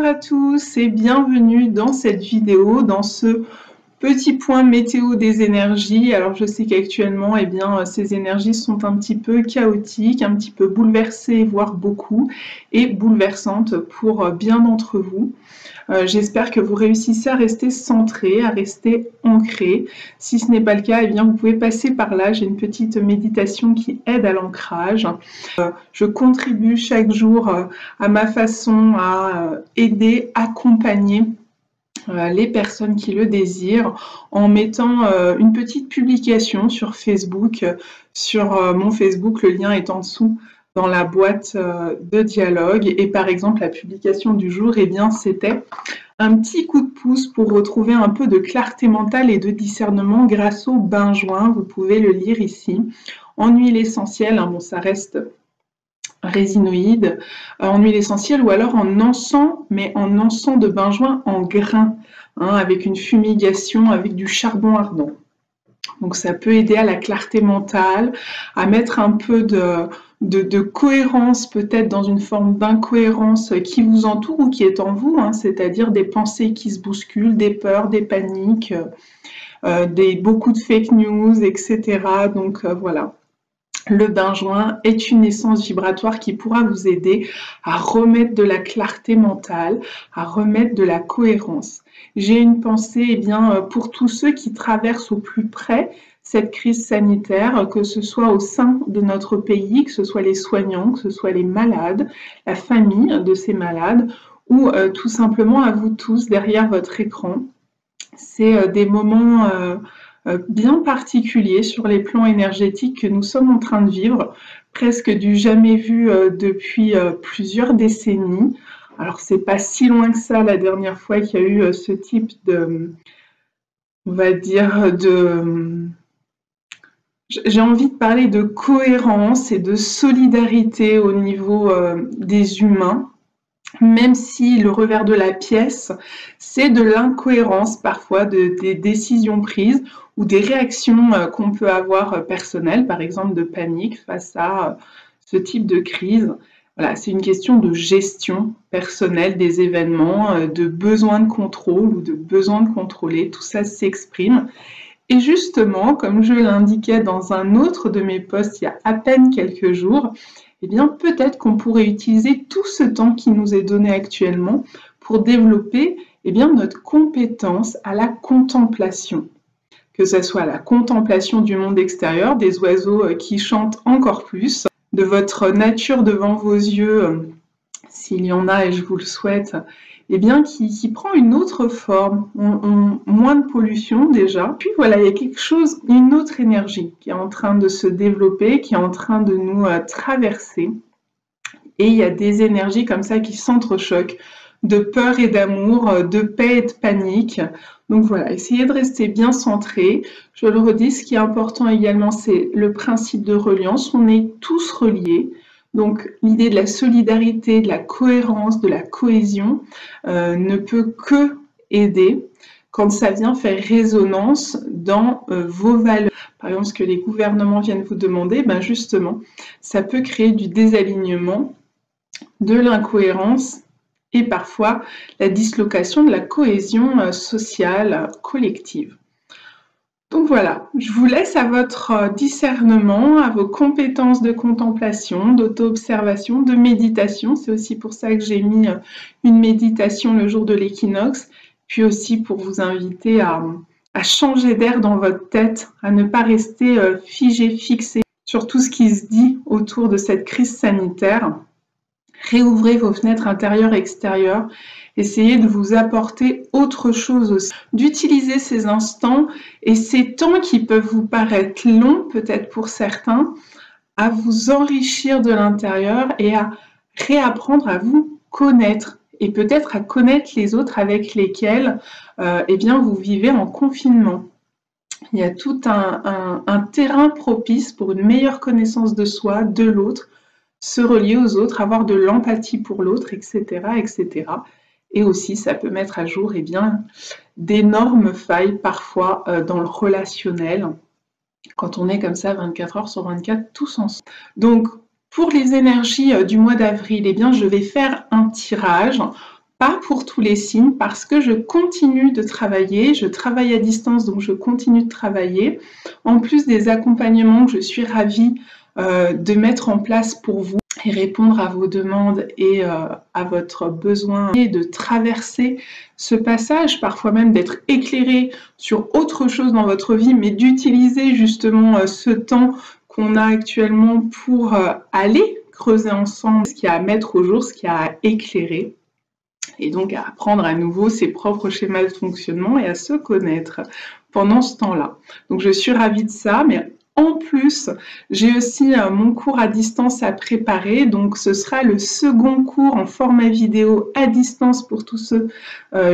à tous et bienvenue dans cette vidéo, dans ce petit point météo des énergies. Alors je sais qu'actuellement, ces énergies sont un petit peu chaotiques, un petit peu bouleversées, voire beaucoup, et bouleversantes pour bien d'entre vous. J'espère que vous réussissez à rester centré, à rester ancré. Si ce n'est pas le cas, vous pouvez passer par là. J'ai une petite méditation qui aide à l'ancrage. Je contribue chaque jour à ma façon à aider, accompagner les personnes qui le désirent en mettant une petite publication sur Facebook, sur mon Facebook, le lien est en dessous dans la boîte de dialogue. Et par exemple, la publication du jour, c'était un petit coup de pouce pour retrouver un peu de clarté mentale et de discernement grâce au bain joint. Vous pouvez le lire ici. En huile essentielle, bon, ça reste résinoïde, en huile essentielle ou alors en encens, mais en encens de bain joint en grains, avec une fumigation, avec du charbon ardent. Donc ça peut aider à la clarté mentale, à mettre un peu de cohérence peut-être dans une forme d'incohérence qui vous entoure ou qui est en vous, c'est-à-dire des pensées qui se bousculent, des peurs, des paniques, beaucoup de fake news, etc. Donc voilà. Le bain joint est une essence vibratoire qui pourra vous aider à remettre de la clarté mentale, à remettre de la cohérence. J'ai une pensée pour tous ceux qui traversent au plus près cette crise sanitaire, que ce soit au sein de notre pays, que ce soit les soignants, que ce soit les malades, la famille de ces malades, ou tout simplement à vous tous derrière votre écran. C'est des moments bien particulier sur les plans énergétiques que nous sommes en train de vivre, presque du jamais vu depuis plusieurs décennies. Alors c'est pas si loin que ça la dernière fois qu'il y a eu ce type de, on va dire, j'ai envie de parler de cohérence et de solidarité au niveau des humains. Même si le revers de la pièce, c'est de l'incohérence parfois des décisions prises ou des réactions qu'on peut avoir personnelles, par exemple de panique face à ce type de crise. Voilà, c'est une question de gestion personnelle des événements, de besoin de contrôle ou de besoin de contrôler, tout ça s'exprime. Et justement, comme je l'indiquais dans un autre de mes posts il y a à peine quelques jours, peut-être qu'on pourrait utiliser tout ce temps qui nous est donné actuellement pour développer notre compétence à la contemplation. Que ce soit la contemplation du monde extérieur, des oiseaux qui chantent encore plus, de votre nature devant vos yeux, s'il y en a et je vous le souhaite, qui prend une autre forme, moins de pollution déjà. Puis voilà, il y a quelque chose, une autre énergie qui est en train de se développer, qui est en train de nous traverser. Et il y a des énergies comme ça qui s'entrechoquent, de peur et d'amour, de paix et de panique. Donc voilà, essayez de rester bien centré. Je le redis, ce qui est important également, c'est le principe de reliance. On est tous reliés. Donc l'idée de la solidarité, de la cohérence, de la cohésion ne peut que aider quand ça vient faire résonance dans vos valeurs. Par exemple, ce que les gouvernements viennent vous demander, justement, ça peut créer du désalignement, de l'incohérence et parfois la dislocation de la cohésion sociale collective. Donc voilà, je vous laisse à votre discernement, à vos compétences de contemplation, d'auto-observation, de méditation. C'est aussi pour ça que j'ai mis une méditation le jour de l'équinoxe, puis aussi pour vous inviter à changer d'air dans votre tête, à ne pas rester figé, fixé sur tout ce qui se dit autour de cette crise sanitaire. Réouvrez vos fenêtres intérieures et extérieures. Essayez de vous apporter autre chose aussi. D'utiliser ces instants et ces temps qui peuvent vous paraître longs, peut-être pour certains, à vous enrichir de l'intérieur et à réapprendre à vous connaître et peut-être à connaître les autres avec lesquels vous vivez en confinement. Il y a tout un terrain propice pour une meilleure connaissance de soi, de l'autre, se relier aux autres, avoir de l'empathie pour l'autre, etc., etc. Et aussi, ça peut mettre à jour d'énormes failles parfois dans le relationnel, quand on est comme ça 24 heures sur 24, tous ensemble. Donc, pour les énergies du mois d'avril, je vais faire un tirage pas pour tous les signes parce que je continue de travailler, je travaille à distance donc je continue de travailler, en plus des accompagnements que je suis ravie de mettre en place pour vous et répondre à vos demandes et à votre besoin et de traverser ce passage, parfois même d'être éclairé sur autre chose dans votre vie, mais d'utiliser justement ce temps qu'on a actuellement pour aller creuser ensemble ce qu'il y a à mettre au jour, ce qu'il y a à éclairer, et donc à apprendre à nouveau ses propres schémas de fonctionnement et à se connaître pendant ce temps-là. Donc je suis ravie de ça, mais en plus, j'ai aussi mon cours à distance à préparer, donc ce sera le second cours en format vidéo à distance pour tous ceux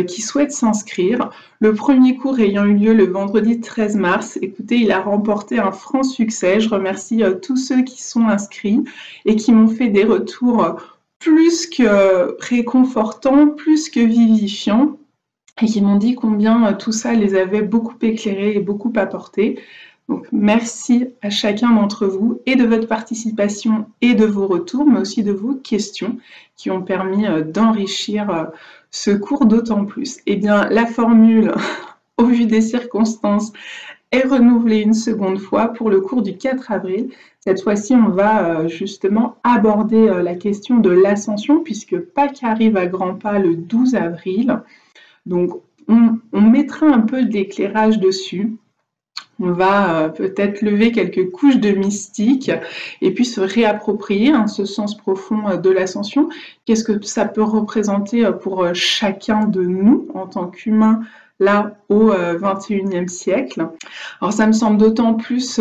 qui souhaitent s'inscrire. Le premier cours ayant eu lieu le vendredi 13 mars, écoutez, il a remporté un franc succès. Je remercie tous ceux qui sont inscrits et qui m'ont fait des retours plus que réconfortants, plus que vivifiants, et qui m'ont dit combien tout ça les avait beaucoup éclairés et beaucoup apporté. Donc merci à chacun d'entre vous et de votre participation et de vos retours, mais aussi de vos questions qui ont permis d'enrichir ce cours d'autant plus. Eh bien, la formule, au vu des circonstances, est renouvelée une seconde fois pour le cours du 4 avril. Cette fois-ci, on va justement aborder la question de l'ascension, puisque Pâques arrive à grands pas le 12 avril. Donc, on mettra un peu d'éclairage dessus. On va peut-être lever quelques couches de mystique et puis se réapproprier ce sens profond de l'ascension. Qu'est-ce que ça peut représenter pour chacun de nous en tant qu'humains là au XXIe siècle? Alors ça me semble d'autant plus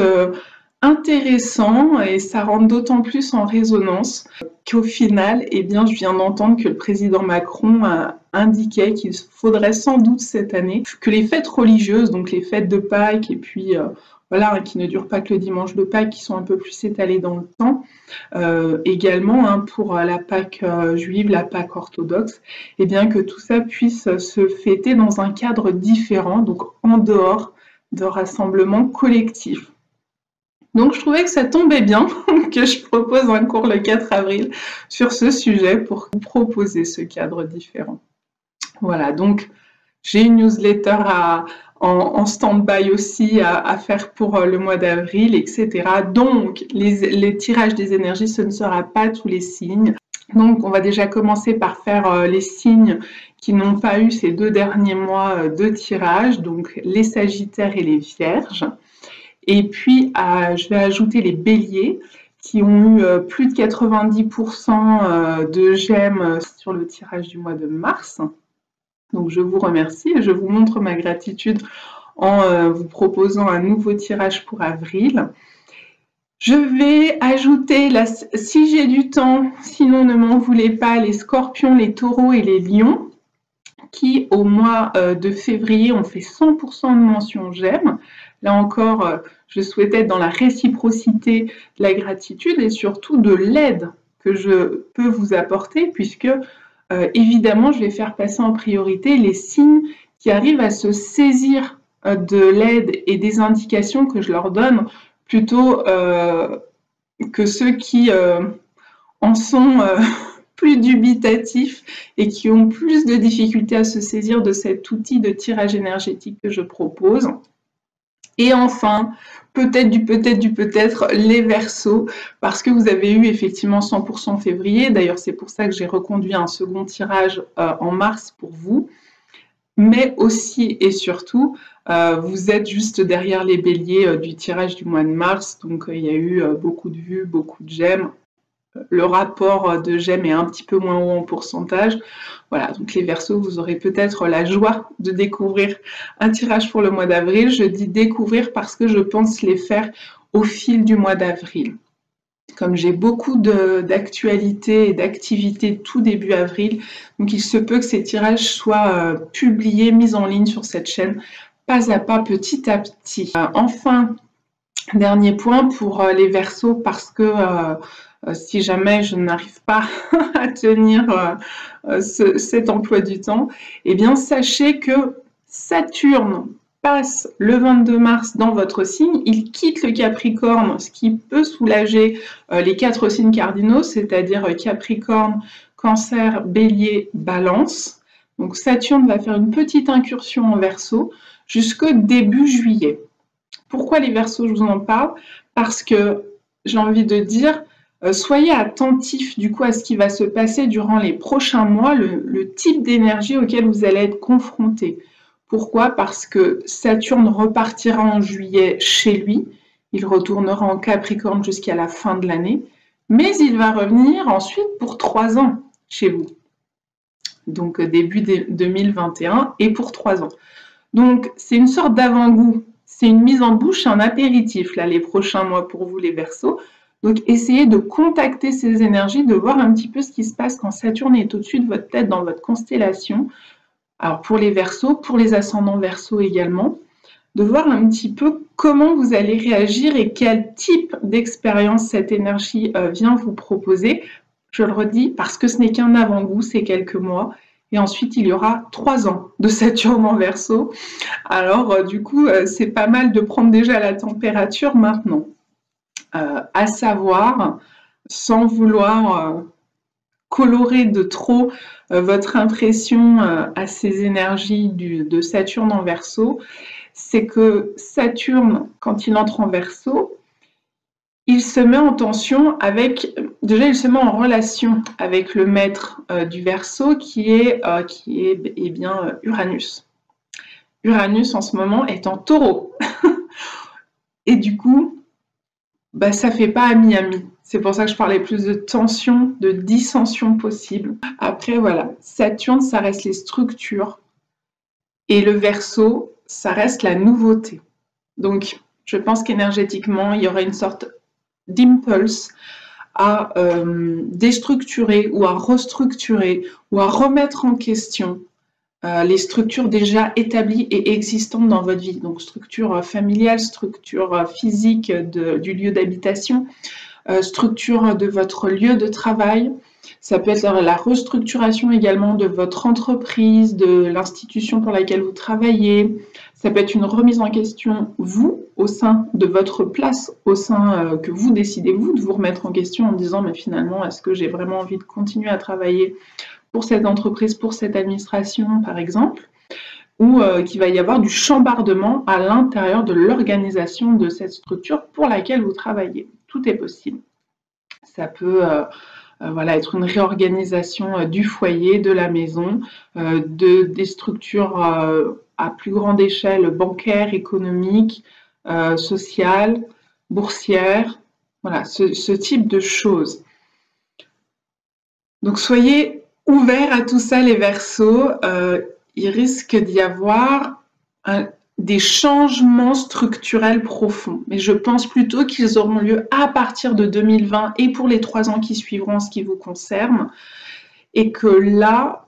intéressant et ça rentre d'autant plus en résonance qu'au final, eh bien, je viens d'entendre que le président Macron indiquait qu'il faudrait sans doute cette année que les fêtes religieuses, donc les fêtes de Pâques et puis voilà, qui ne durent pas que le dimanche de Pâques, qui sont un peu plus étalées dans le temps, également pour la Pâques juive, la Pâques orthodoxe, eh bien que tout ça puisse se fêter dans un cadre différent, donc en dehors de rassemblements collectifs. Donc je trouvais que ça tombait bien que je propose un cours le 4 avril sur ce sujet pour vous proposer ce cadre différent. Voilà, donc j'ai une newsletter en stand-by aussi à faire pour le mois d'avril, etc. Donc les tirages des énergies, ce ne sera pas tous les signes. Donc on va déjà commencer par faire les signes qui n'ont pas eu ces 2 derniers mois de tirage, donc les Sagittaires et les Vierges. Et puis, je vais ajouter les Béliers qui ont eu plus de 90% de j'aime sur le tirage du mois de mars. Donc, je vous remercie et je vous montre ma gratitude en vous proposant un nouveau tirage pour avril. Je vais ajouter, si j'ai du temps, sinon ne m'en voulez pas, les Scorpions, les Taureaux et les Lions qui, au mois de février, ont fait 100% de mention j'aime. Là encore, je souhaitais être dans la réciprocité de la gratitude et surtout de l'aide que je peux vous apporter, puisque évidemment, je vais faire passer en priorité les signes qui arrivent à se saisir de l'aide et des indications que je leur donne, plutôt que ceux qui en sont plus dubitatifs et qui ont plus de difficultés à se saisir de cet outil de tirage énergétique que je propose. Et enfin, peut-être, les Verseaux, parce que vous avez eu effectivement 100% février. D'ailleurs, c'est pour ça que j'ai reconduit un second tirage en mars pour vous. Mais aussi et surtout, vous êtes juste derrière les Béliers du tirage du mois de mars. Donc, il y a eu beaucoup de vues, beaucoup de j'aime. Le rapport de j'aime est un petit peu moins haut en pourcentage. Voilà, donc les Verseaux, vous aurez peut-être la joie de découvrir un tirage pour le mois d'avril. Je dis découvrir parce que je pense les faire au fil du mois d'avril. Comme j'ai beaucoup d'actualités et d'activités tout début avril, donc il se peut que ces tirages soient publiés, mis en ligne sur cette chaîne, pas à pas, petit à petit. Enfin, dernier point pour les Verseaux, parce que si jamais je n'arrive pas à tenir cet emploi du temps, eh bien sachez que Saturne passe le 22 mars dans votre signe, il quitte le Capricorne, ce qui peut soulager les 4 signes cardinaux, c'est-à-dire Capricorne, Cancer, Bélier, Balance. Donc Saturne va faire une petite incursion en Verseau jusqu'au début juillet. Pourquoi les Verseaux, je vous en parle? Parce que j'ai envie de dire, soyez attentifs du coup à ce qui va se passer durant les prochains mois, le type d'énergie auquel vous allez être confrontés. Pourquoi? Parce que Saturne repartira en juillet chez lui, il retournera en Capricorne jusqu'à la fin de l'année, mais il va revenir ensuite pour 3 ans chez vous. Donc début 2021 et pour 3 ans. Donc c'est une sorte d'avant-goût, c'est une mise en bouche, un apéritif là les prochains mois pour vous les Verseaux. Donc essayez de contacter ces énergies, de voir un petit peu ce qui se passe quand Saturne est au-dessus de votre tête dans votre constellation. Alors pour les Verseaux, pour les ascendants Verseaux également, de voir un petit peu comment vous allez réagir et quel type d'expérience cette énergie vient vous proposer. Je le redis, parce que ce n'est qu'un avant-goût, c'est quelques mois. Et ensuite, il y aura 3 ans de Saturne en Verseau. Alors, du coup, c'est pas mal de prendre déjà la température maintenant. À savoir, sans vouloir colorer de trop votre impression à ces énergies de Saturne en Verseau, c'est que Saturne, quand il entre en Verseau, il se met en tension avec, déjà il se met en relation avec le maître du Verseau qui est bien Uranus. Uranus en ce moment est en Taureau. Et du coup, ça fait pas ami-ami. C'est pour ça que je parlais plus de tension, de dissension possible. Après voilà, Saturne ça reste les structures et le Verseau ça reste la nouveauté. Donc je pense qu'énergétiquement il y aura une sorte d'impulse à déstructurer ou à restructurer ou à remettre en question les structures déjà établies et existantes dans votre vie. Donc structure familiale, structure physique du lieu d'habitation, structure de votre lieu de travail. Ça peut être la restructuration également de votre entreprise, de l'institution pour laquelle vous travaillez. Ça peut être une remise en question, vous, au sein de votre place, au sein que vous décidez, vous, de vous remettre en question en disant, mais finalement, est-ce que j'ai vraiment envie de continuer à travailler pour cette entreprise, pour cette administration, par exemple, ou qu'il va y avoir du chambardement à l'intérieur de l'organisation de cette structure pour laquelle vous travaillez. Tout est possible. Ça peut être une réorganisation du foyer, de la maison, des structures à plus grande échelle bancaire, économique, sociale, boursière, voilà, ce type de choses. Donc soyez ouverts à tout ça les Verseaux, il risque d'y avoir des changements structurels profonds. Mais je pense plutôt qu'ils auront lieu à partir de 2020 et pour les 3 ans qui suivront en ce qui vous concerne. Et que là,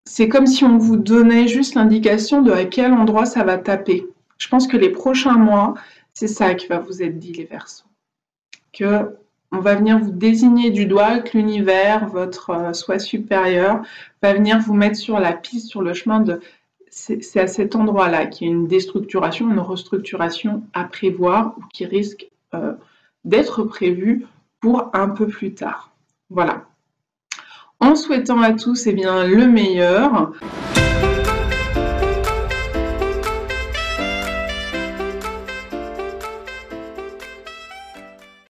c'est comme si on vous donnait juste l'indication de à quel endroit ça va taper. Je pense que les prochains mois, c'est ça qui va vous être dit les Verseaux. Que on va venir vous désigner du doigt, que l'univers, votre soi supérieur, va venir vous mettre sur la piste, sur le chemin de... C'est à cet endroit-là qu'il y a une déstructuration, une restructuration à prévoir ou qui risque d'être prévue pour un peu plus tard. Voilà. En souhaitant à tous le meilleur.